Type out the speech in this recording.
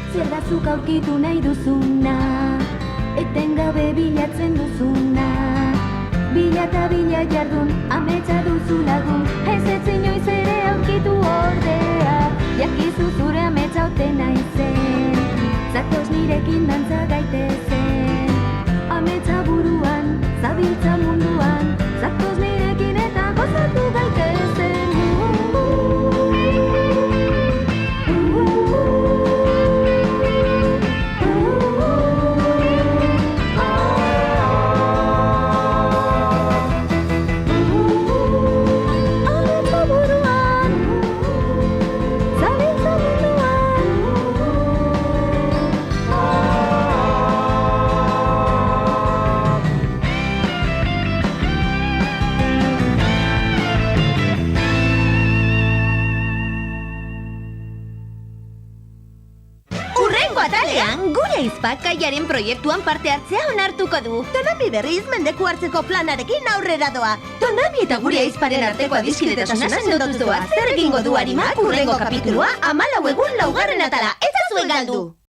Zer da zuk aurkitu nahi duzuna, etengabe bilatzen duzuna. Bila eta bila jardun, ametsa duzu lagun, ez inoiz ere aurkitu ordea. Jakizu zure ametsa ote naizen, zatoz nirekin dantza gaitezen. Ametsa buruan, zabiltza munduan, zatoz nirekin eta gozatu gaitezen. Gure ahizpak kaiaren proiektuan parte hartzea onartuko du. Tonami berriz mendeku hartzeko planarekin aurrera doa. Tonami eta gure ahizparen arteko adiskidetasuna sendotuz doa. Zer egingo du Arimak hurrengo kapitulua 14 egun 4. atala. Ez zuen galdu!